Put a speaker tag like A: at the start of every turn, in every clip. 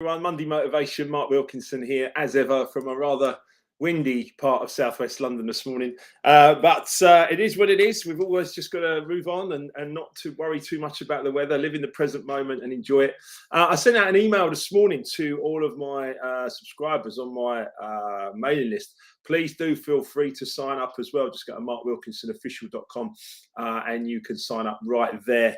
A: Everyone, Monday Motivation, Mark Wilkinson here, as ever, from a rather windy part of southwest London this morning. But it is what it is. We've always just got to move on and not to worry too much about the weather, live in the present moment and enjoy it. I sent out an email this morning to all of my subscribers on my mailing list. Please do feel free to sign up as well. Just go to markwilkinsonofficial.com and you can sign up right there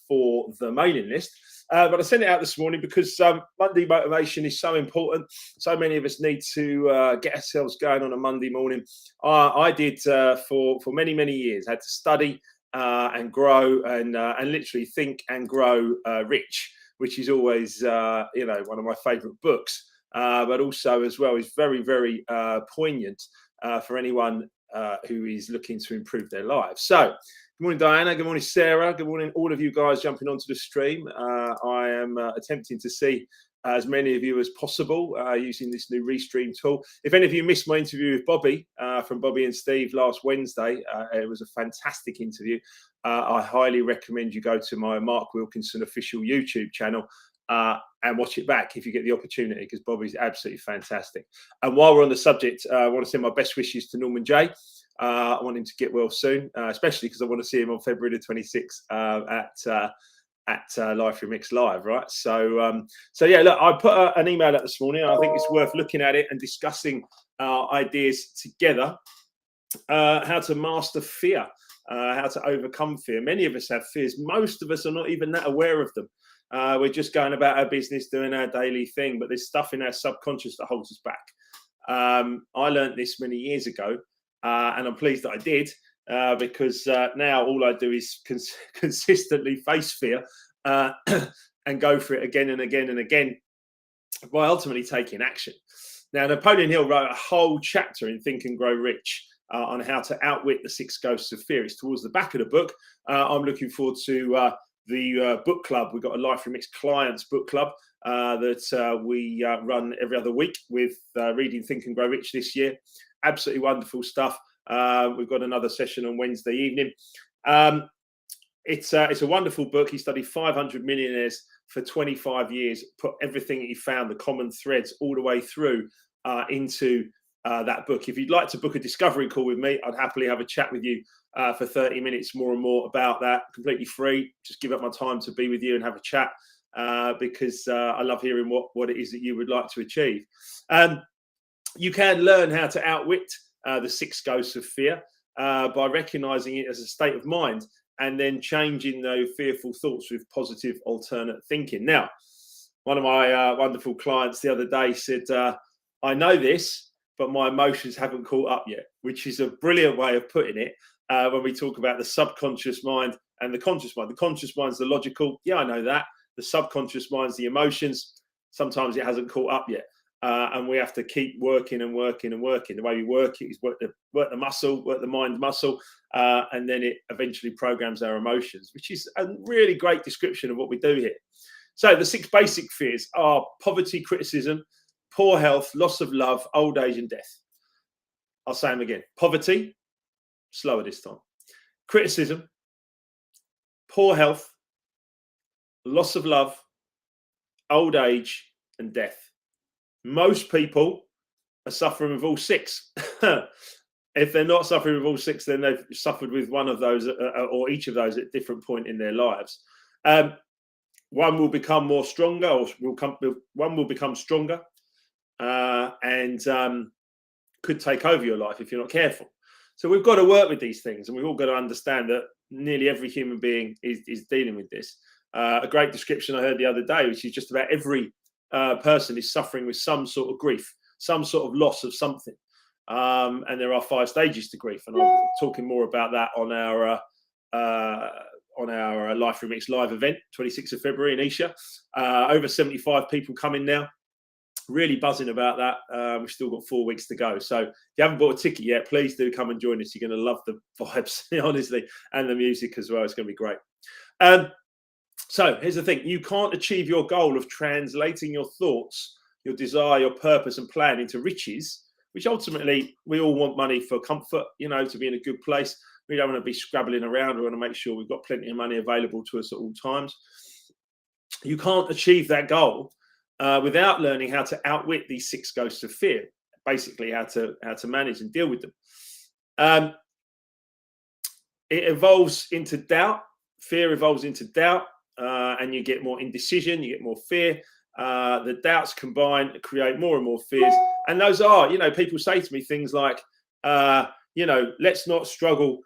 A: for the mailing list. But I sent it out this morning because Monday motivation is so important. So many of us need to get ourselves going on a Monday morning. I did for many, many years. I had to study and grow and literally think and grow rich, which is always, one of my favourite books. But also as well is very, very poignant for anyone who is looking to improve their lives. So, good morning, Diana. Good morning, Sarah. Good morning, all of you guys jumping onto the stream. I am attempting to see as many of you as possible using this new Restream tool. If any of you missed my interview with Bobby from Bobby and Steve last Wednesday, it was a fantastic interview. I highly recommend you go to my Mark Wilkinson official YouTube channel and watch it back if you get the opportunity, because Bobby's absolutely fantastic. And while we're on the subject, I want to send my best wishes to Norman J. I want him to get well soon, especially because I want to see him on February the 26th at Life Remix Live, right? So yeah, look, I put an email out this morning. I think it's worth looking at it and discussing ideas together. How to master fear, how to overcome fear. Many of us have fears. Most of us are not even that aware of them. We're just going about our business, doing our daily thing, but there's stuff in our subconscious that holds us back. I learned this many years ago. And I'm pleased that I did, because now all I do is consistently face fear and go for it again and again and again by ultimately taking action. Now, Napoleon Hill wrote a whole chapter in Think and Grow Rich on how to outwit the 6 ghosts of fear. It's towards the back of the book. I'm looking forward to the book club. We've got a Life Remix Clients book club that we run every other week with reading Think and Grow Rich this year. Absolutely wonderful stuff. We've got another session on Wednesday evening. It's a wonderful book. He studied 500 millionaires for 25 years, put everything he found, the common threads, all the way through into that book. If you'd like to book a discovery call with me, I'd happily have a chat with you for 30 minutes more and more about that. Completely free. Just give up my time to be with you and have a chat because I love hearing what it is that you would like to achieve. You can learn how to outwit the 6 ghosts of fear by recognizing it as a state of mind and then changing those fearful thoughts with positive alternate thinking. Now, one of my wonderful clients the other day said, I know this, but my emotions haven't caught up yet, which is a brilliant way of putting it when we talk about the subconscious mind and the conscious mind. The conscious mind's the logical. Yeah, I know that. The subconscious mind's the emotions. Sometimes it hasn't caught up yet. And we have to keep working and working and working. The way we work it is work the muscle, work the mind muscle, and then it eventually programs our emotions, which is a really great description of what we do here. So the 6 basic fears are poverty, criticism, poor health, loss of love, old age, and death. I'll say them again. Poverty, slower this time. Criticism, poor health, loss of love, old age, and death. Most people are suffering with all 6. If they're not suffering with all 6, then they've suffered with one of those or each of those at different point in their lives. One will become more stronger, or one will become stronger and could take over your life if you're not careful. So we've got to work with these things, and we've all got to understand that nearly every human being is dealing with this. A great description I heard the other day, which is just about every person is suffering with some sort of grief, some sort of loss of something, and there are 5 stages to grief, and I'm talking more about that on our Life Remix Live event, 26th of February in Isha. Over 75 people coming now. Really buzzing about that. We've still got 4 weeks to go, so if you haven't bought a ticket yet, please do come and join us. You're going to love the vibes, honestly, and the music as well. It's going to be great. So here's the thing. You can't achieve your goal of translating your thoughts, your desire, your purpose and plan into riches, which ultimately we all want money for comfort, to be in a good place. We don't want to be scrabbling around. We want to make sure we've got plenty of money available to us at all times. You can't achieve that goal without learning how to outwit these 6 ghosts of fear, basically how to manage and deal with them. It evolves into doubt. Fear evolves into doubt, and you get more indecision, you get more fear. The doubts combine to create more and more fears. And those are, people say to me things like, let's not struggle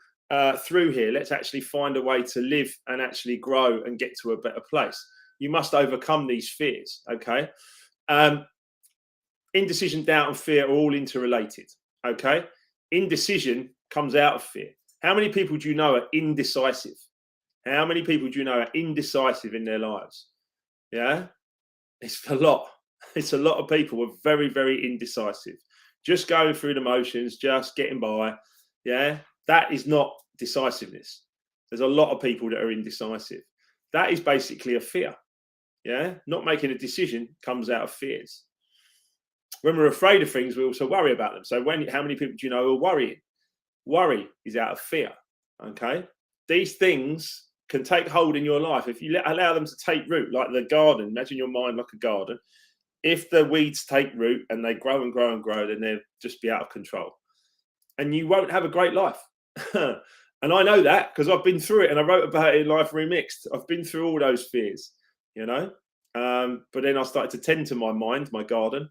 A: through here. Let's actually find a way to live and actually grow and get to a better place. You must overcome these fears, okay? Indecision, doubt, and fear are all interrelated, okay? Indecision comes out of fear. How many people do you know are indecisive? How many people do you know are indecisive in their lives? Yeah, it's a lot. It's a lot of people who are very, very indecisive. Just going through the motions, just getting by. Yeah, that is not decisiveness. There's a lot of people that are indecisive. That is basically a fear. Yeah, not making a decision comes out of fears. When we're afraid of things, we also worry about them. So how many people do you know are worrying? Worry is out of fear. Okay, these things can take hold in your life if you allow them to take root, like the garden. Imagine your mind like a garden. If the weeds take root and they grow and grow and grow, then they'll just be out of control, and you won't have a great life. And I know that because I've been through it, and I wrote about it in Life Remixed. I've been through all those fears, but then I started to tend to my mind, my garden,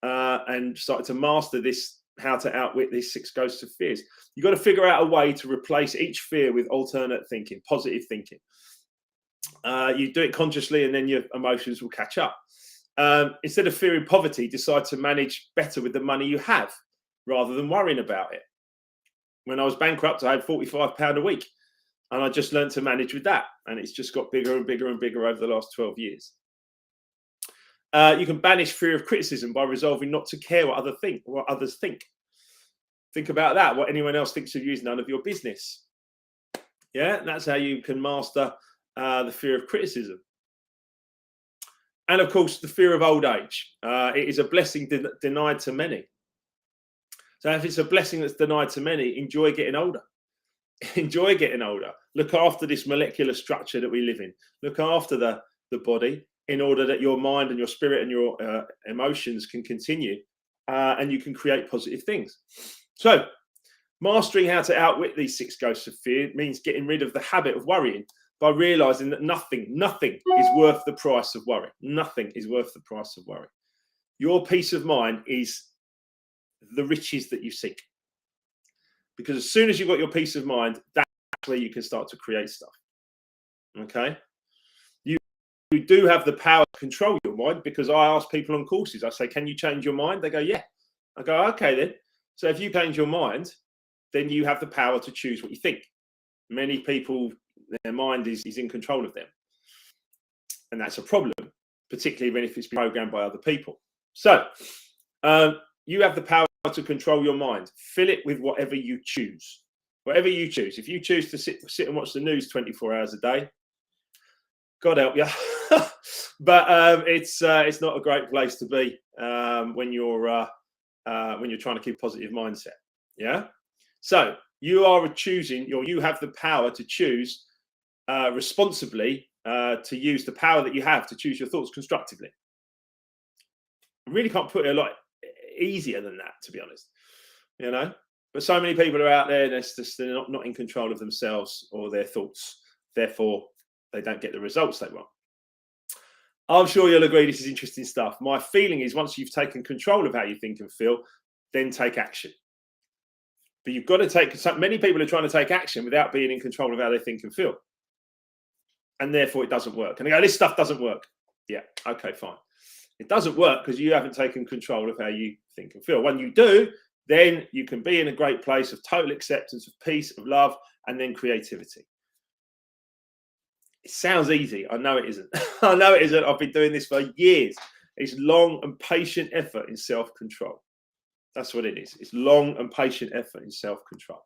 A: and started to master this, how to outwit these 6 ghosts of fears. You've got to figure out a way to replace each fear with alternate thinking, positive thinking. You do it consciously, and then your emotions will catch up. Instead of fearing poverty, decide to manage better with the money you have rather than worrying about it. When I was bankrupt, I had £45 a week, and I just learned to manage with that. And it's just got bigger and bigger and bigger over the last 12 years. You can banish fear of criticism by resolving not to care what others think. Think about that. What anyone else thinks of you is none of your business. Yeah, that's how you can master the fear of criticism. And of course, the fear of old age. It is a blessing denied to many. So if it's a blessing that's denied to many, enjoy getting older. Enjoy getting older. Look after this molecular structure that we live in. Look after the body, in order that your mind and your spirit and your emotions can continue, and you can create positive things. So mastering how to outwit these 6 ghosts of fear means getting rid of the habit of worrying by realizing that nothing is worth the price of worry. Nothing is worth the price of worry. Your peace of mind is the riches that you seek. Because as soon as you've got your peace of mind, that's where you can start to create stuff. Okay? You do have the power to control your mind, because I ask people on courses, I say, can you change your mind? They go, yeah. I go, okay then. So if you change your mind, then you have the power to choose what you think. Many people, their mind is in control of them. And that's a problem, particularly when if it's programmed by other people. So you have the power to control your mind. Fill it with whatever you choose. Whatever you choose. If you choose to sit and watch the news 24 hours a day, God help you. But it's not a great place to be when you're trying to keep a positive mindset. Yeah. So you are choosing, you have the power to choose responsibly, to use the power that you have to choose your thoughts constructively. I really can't put it a lot easier than that, to be honest. But so many people are out there, they're not in control of themselves or their thoughts. Therefore, they don't get the results they want. I'm sure you'll agree this is interesting stuff. My feeling is once you've taken control of how you think and feel, then take action. But you've got to take, many people are trying to take action without being in control of how they think and feel. And therefore it doesn't work. And they go, this stuff doesn't work. Yeah, okay, fine. It doesn't work because you haven't taken control of how you think and feel. When you do, then you can be in a great place of total acceptance, of peace, of love, and then creativity. It sounds easy. I know it isn't. I know it isn't. I've been doing this for years. It's long and patient effort in self-control. That's what it is. It's long and patient effort in self-control.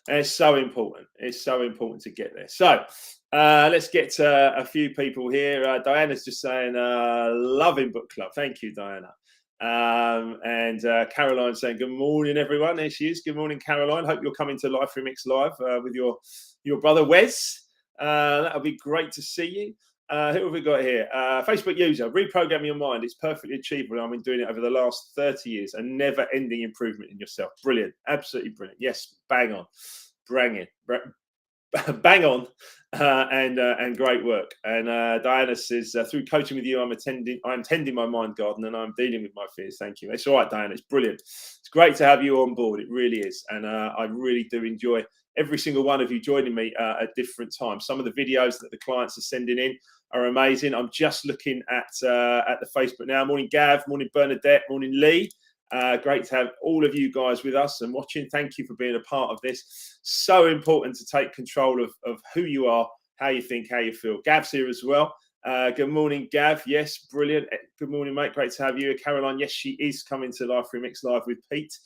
A: And it's so important. It's so important to get there. So let's get to a few people here. Diana's just saying, loving book club. Thank you, Diana. And Caroline saying, good morning, everyone. There she is. Good morning, Caroline. Hope you're coming to Life Remix Live with your brother, Wes. That'll be great to see you. Who have we got here? Facebook user, reprogram your mind. It's perfectly achievable. I've been doing it over the last 30 years. A never-ending improvement in yourself. Brilliant. Absolutely brilliant. Yes, bang on. Bang it. Bang on. And great work. And Diana says, through coaching with you, I'm tending my mind garden and I'm dealing with my fears. Thank you. It's all right, Diana. It's brilliant. It's great to have you on board. It really is. And I really do enjoy every single one of you joining me at different times. Some of the videos that the clients are sending in are amazing. I'm just looking at the Facebook now. Morning, Gav. Morning, Bernadette. Morning, Lee. Great to have all of you guys with us and watching. Thank you for being a part of this. So important to take control of who you are, how you think, how you feel. Gav's here as well. Good morning, Gav. Yes, brilliant. Good morning, mate. Great to have you. Caroline, yes, she is coming to Life Remix Live with Pete.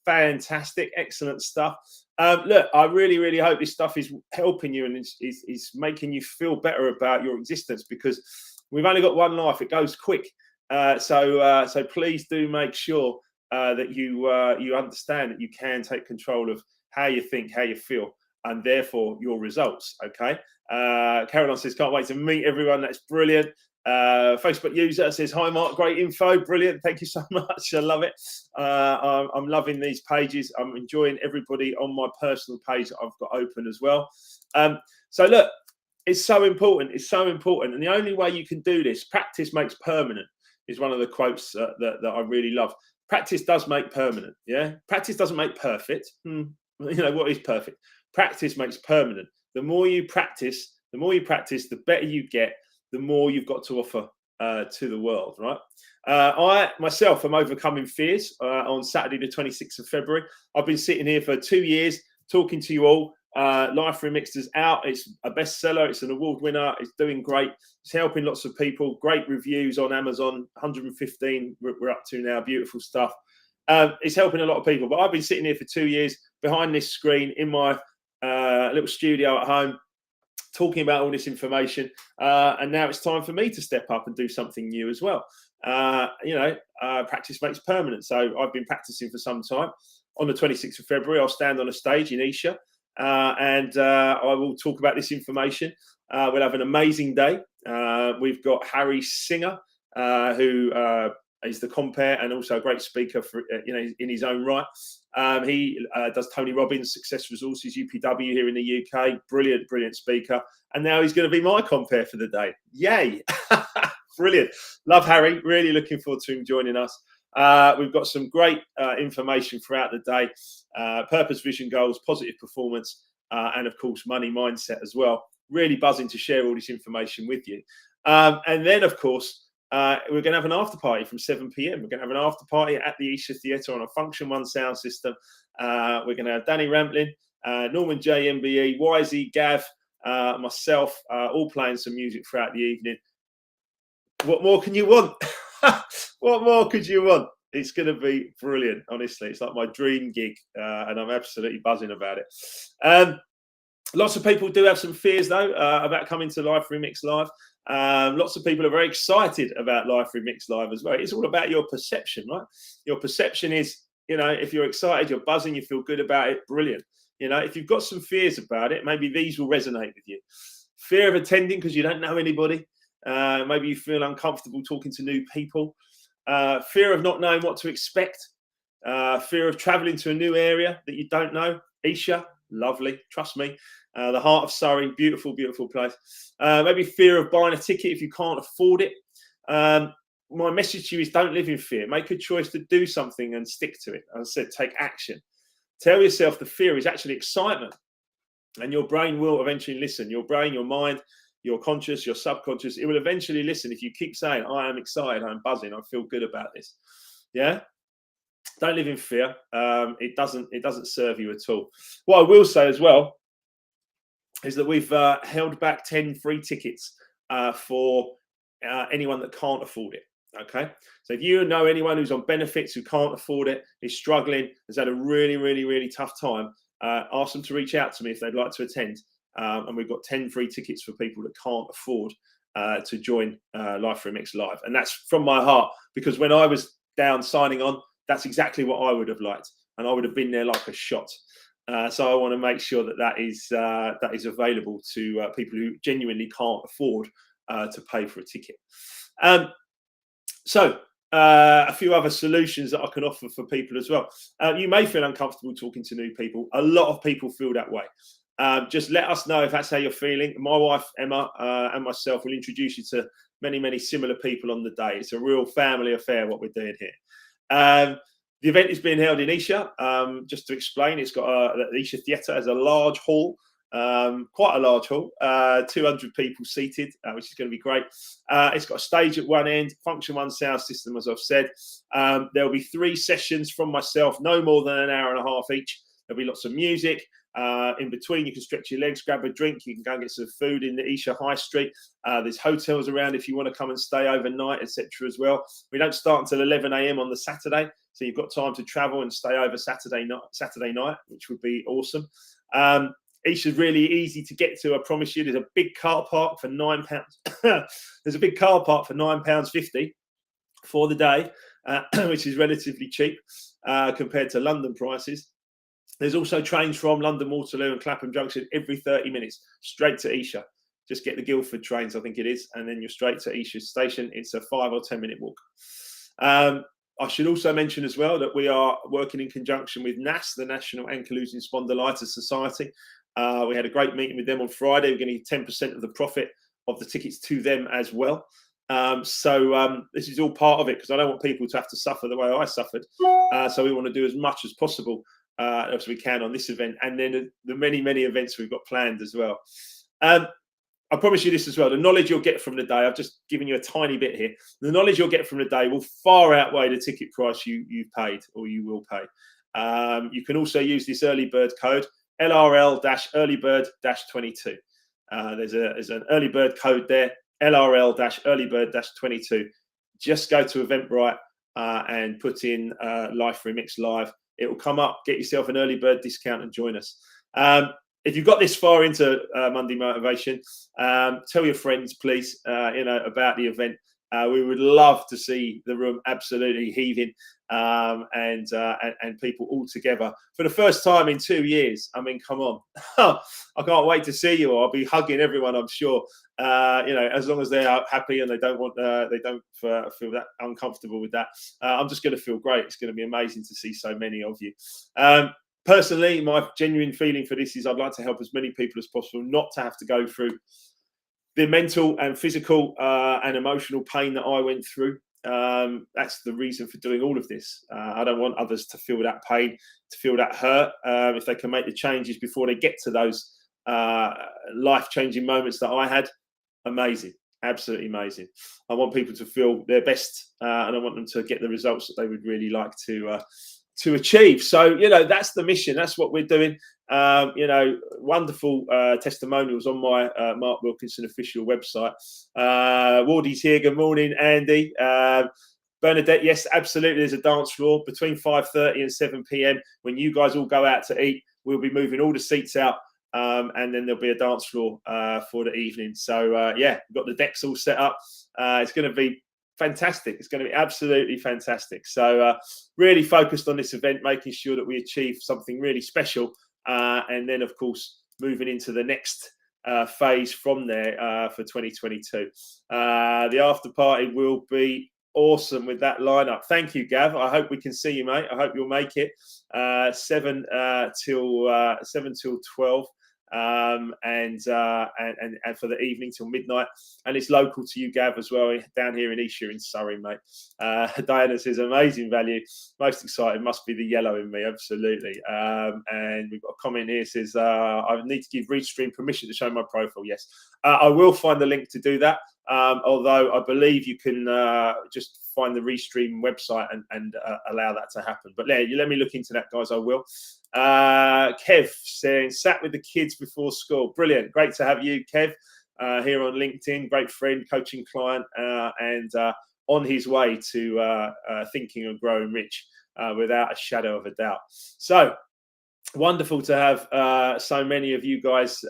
A: Fantastic. Excellent stuff. Look, I really, really hope this stuff is helping you and is making you feel better about your existence, because we've only got one life. It goes quick. So please do make sure that you understand that you can take control of how you think, how you feel, and therefore your results. Okay. Caroline says, can't wait to meet everyone. That's brilliant. Facebook user says, hi Mark, great info, brilliant, thank you so much, I love it. I'm loving these pages. I'm enjoying everybody on my personal page that I've got open as well. So look, it's so important, and the only way you can do this, practice makes permanent, is one of the quotes that I really love. Practice does make permanent. Yeah, practice doesn't make perfect. You know, what is perfect? Practice makes permanent. The more you practice, the better you get, the more you've got to offer to the world, right? I myself am overcoming fears on Saturday the 26th of February. I've been sitting here for 2 years talking to you all. Life Remixed is out. It's a bestseller. It's an award winner. It's doing great. It's helping lots of people. Great reviews on Amazon. 115 we're up to now. Beautiful stuff. It's helping a lot of people. But I've been sitting here for 2 years behind this screen in my little studio at home, talking about all this information, and now it's time for me to step up and do something new as well. Practice makes permanent. So I've been practicing for some time. On the 26th of February, I'll stand on a stage in Isha, and I will talk about this information. We'll have an amazing day. We've got Harry Singer, who is the compere and also a great speaker for in his own right. He does Tony Robbins Success Resources UPW here in the UK. Brilliant speaker. And now he's going to be my compere for the day. Yay! Brilliant. Love Harry. Really looking forward to him joining us. We've got some great information throughout the day. Purpose, vision, goals, positive performance, and of course money mindset as well. Really buzzing to share all this information with you. And then of course, we're going to have an after party from 7 p.m. We're going to have an after party at the Isha Theatre on a Function One sound system. We're going to have Danny Ramplin, Norman J, MBE, YZ, Gav, myself, all playing some music throughout the evening. What more can you want? What more could you want? It's going to be brilliant, honestly. It's like my dream gig, and I'm absolutely buzzing about it. Lots of people do have some fears, though, about coming to Life Remix Live. Lots of people are very excited about Life Remix Live as well. It's all about your perception, right? Your perception is, if you're excited, you're buzzing, you feel good about it, brilliant. If you've got some fears about it, maybe these will resonate with you. Fear of attending because you don't know anybody. Maybe you feel uncomfortable talking to new people. Fear of not knowing what to expect. Fear of traveling to a new area that you don't know. Isha, lovely, trust me. The heart of Surrey, beautiful place. Maybe fear of buying a ticket if you can't afford it. My message to you is don't live in fear. Make a choice to do something and stick to it. As I said, take action. Tell yourself the fear is actually excitement, and your brain will eventually listen. Your brain, your mind, your conscious, your subconscious, it will eventually listen if you keep saying, I am excited, I'm buzzing, I feel good about this. Yeah? Don't live in fear. It doesn't serve you at all. What I will say as well is that we've held back 10 free tickets for anyone that can't afford it. Okay, so if you know anyone who's on benefits who can't afford it, is struggling, has had a really tough time, ask them to reach out to me if they'd like to attend. And we've got 10 free tickets for people that can't afford to join Life Remix Live. And that's from my heart, because when I was down signing on, that's exactly what I would have liked. And I would have been there like a shot. So I want to make sure that is available to people who genuinely can't afford to pay for a ticket. So a few other solutions that I can offer for people as well. You may feel uncomfortable talking to new people. A lot of people feel that way. Just let us know if that's how you're feeling. My wife Emma and myself will introduce you to many similar people on the day. It's a real family affair what we're doing here. The event is being held in Isha. Just to explain, it's got the Isha Theatre as a large hall. Quite a large hall, 200 people seated, which is going to be great. It's got a stage at one end, function one sound system, as I've said. There'll be 3 sessions from myself, no more than an hour and a half each. There'll be lots of music. In between, you can stretch your legs, grab a drink. You can go and get some food in the Isha High Street. There's hotels around if you want to come and stay overnight, etc. as well. We don't start until 11 a.m. on the Saturday, so you've got time to travel and stay over Saturday night, which would be awesome. Isha's really easy to get to, I promise you. There's a big car park for £9. There's a big car park for £9.50 for the day, which is relatively cheap compared to London prices. There's also trains from London Waterloo and Clapham Junction every 30 minutes, straight to Isha. Just get the Guildford trains, I think it is, and then you're straight to Isha station. It's a 5 or 10 minute walk. I should also mention as well that we are working in conjunction with NAS, the National Ankylosing Spondylitis Society. We had a great meeting with them on Friday. We're going to give 10% of the profit of the tickets to them as well. So this is all part of it, because I don't want people to have to suffer the way I suffered. So we want to do as much as possible as we can on this event, and then the many events we've got planned as well. I promise you this as well. The knowledge you'll get from the day, I've just given you a tiny bit here. The knowledge you'll get from the day will far outweigh the ticket price you've paid or you will pay. You can also use this early bird code, LRL-earlybird-22. There's an early bird code there, LRL-earlybird-22. Just go to Eventbrite and put in Life Remix Live. It will come up. Get yourself an early bird discount and join us. If you've got this far into Monday Motivation, tell your friends, please, about the event. We would love to see the room absolutely heaving and people all together for the first time in 2 years. I mean, come on. I can't wait to see you all. I'll be hugging everyone, I'm sure. As long as they are happy and they don't feel that uncomfortable with that. I'm just going to feel great. It's going to be amazing to see so many of you. Personally, my genuine feeling for this is I'd like to help as many people as possible not to have to go through the mental and physical and emotional pain that I went through. That's the reason for doing all of this. I don't want others to feel that pain, to feel that hurt. If they can make the changes before they get to those life-changing moments that I had, amazing, absolutely amazing. I want people to feel their best, and I want them to get the results that they would really like to achieve. So, that's the mission. That's what we're doing. Wonderful testimonials on my Mark Wilkinson official website. Wardy's here. Good morning, Andy. Bernadette, yes, absolutely. There's a dance floor between 5:30 and 7 p.m. When you guys all go out to eat, we'll be moving all the seats out, and then there'll be a dance floor for the evening. So, we've got the decks all set up. It's going to be fantastic. It's going to be absolutely fantastic. So really focused on this event, making sure that we achieve something really special, and then of course moving into the next phase from there for 2022. The after party will be awesome with that lineup. Thank you, Gav. I hope we can see you, mate. I hope you'll make it 7 till 12. And for the evening till midnight, and it's local to you, Gav, as well, down here in Isha in Surrey, mate. Diana says amazing value. Most excited must be the yellow in me, absolutely. And we've got a comment here says I need to give Restream permission to show my profile. Yes, I will find the link to do that. Although I believe you can just find the Restream website and allow that to happen. But let me look into that, guys. I will. Kev saying, sat with the kids before school. Brilliant. Great to have you, Kev, here on LinkedIn. Great friend, coaching client, and on his way to thinking and growing rich without a shadow of a doubt. So wonderful to have so many of you guys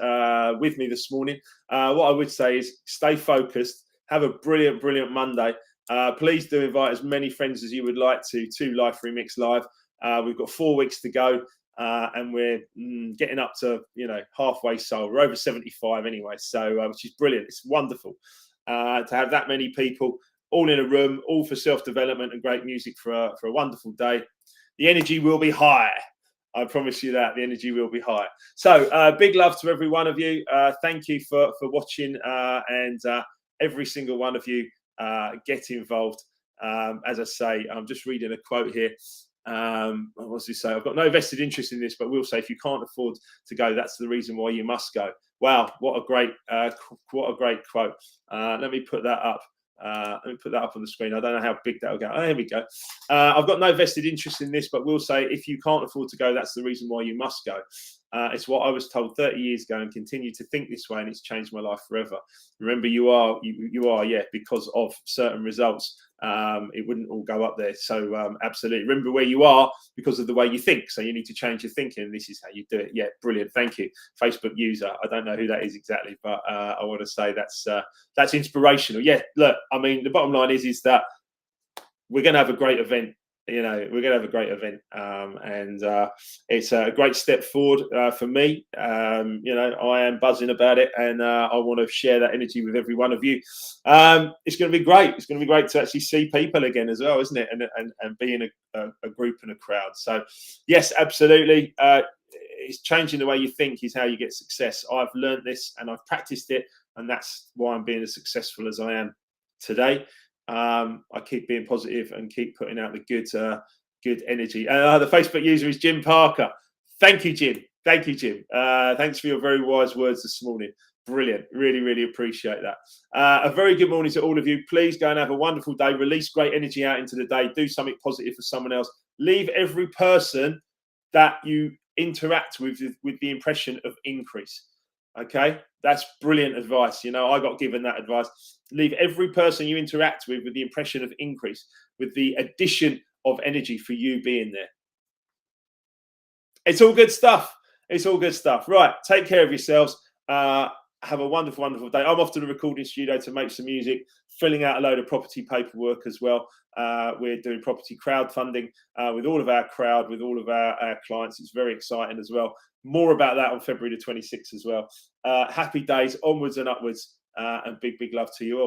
A: with me this morning. What I would say is stay focused. Have a brilliant Monday. Please do invite as many friends as you would like to Life Remix Live. We've got 4 weeks to go, and we're getting up to halfway sold. We're over 75 anyway, so which is brilliant. It's wonderful. to have that many people all in a room, all for self-development and great music for a wonderful day. The energy will be high. I promise you that the energy will be high. So big love to every one of you. Thank you for watching, and every single one of you get involved. As I say, I'm just reading a quote here. What does he say? I've got no vested interest in this, but we'll say if you can't afford to go, that's the reason why you must go. Wow, what a great quote. Let me put that up. Let me put that up on the screen. I don't know how big that'll go. Oh, here we go. I've got no vested interest in this, but we'll say if you can't afford to go, that's the reason why you must go. It's what I was told 30 years ago, and continue to think this way, and it's changed my life forever. Remember, you are, yeah, because of certain results. It wouldn't all go up there. So absolutely, remember where you are because of the way you think. So you need to change your thinking, and this is how you do it. Yeah, brilliant. Thank you, Facebook user. I don't know who that is exactly, but I want to say that's inspirational. Yeah, look, I mean, the bottom line is that we're going to have a great event. You know, we're going to have a great event, and it's a great step forward for me. You know, I am buzzing about it, and I want to share that energy with every one of you. It's going to be great. It's going to be great to actually see people again as well, isn't it? And be in a group and a crowd. So, yes, absolutely. It's changing the way you think is how you get success. I've learned this and I've practiced it, and that's why I'm being as successful as I am today. I keep being positive and keep putting out the good energy. The Facebook user is Jim Parker. Thank you, Jim. Thank you, Jim. Thanks for your very wise words this morning. Brilliant. Really, really appreciate that. A very good morning to all of you. Please go and have a wonderful day. Release great energy out into the day. Do something positive for someone else. Leave every person that you interact with the impression of increase. Okay, that's brilliant advice. You know, I got given that advice. Leave every person you interact with the impression of increase, with the addition of energy for you being there. It's all good stuff. It's all good stuff. Right, take care of yourselves. Have a wonderful, wonderful day. I'm off to the recording studio to make some music, filling out a load of property paperwork as well. We're doing property crowdfunding with all of our crowd, with all of our clients. It's very exciting as well. More about that on February the 26th as well. Happy days, onwards and upwards, and big, big love to you all.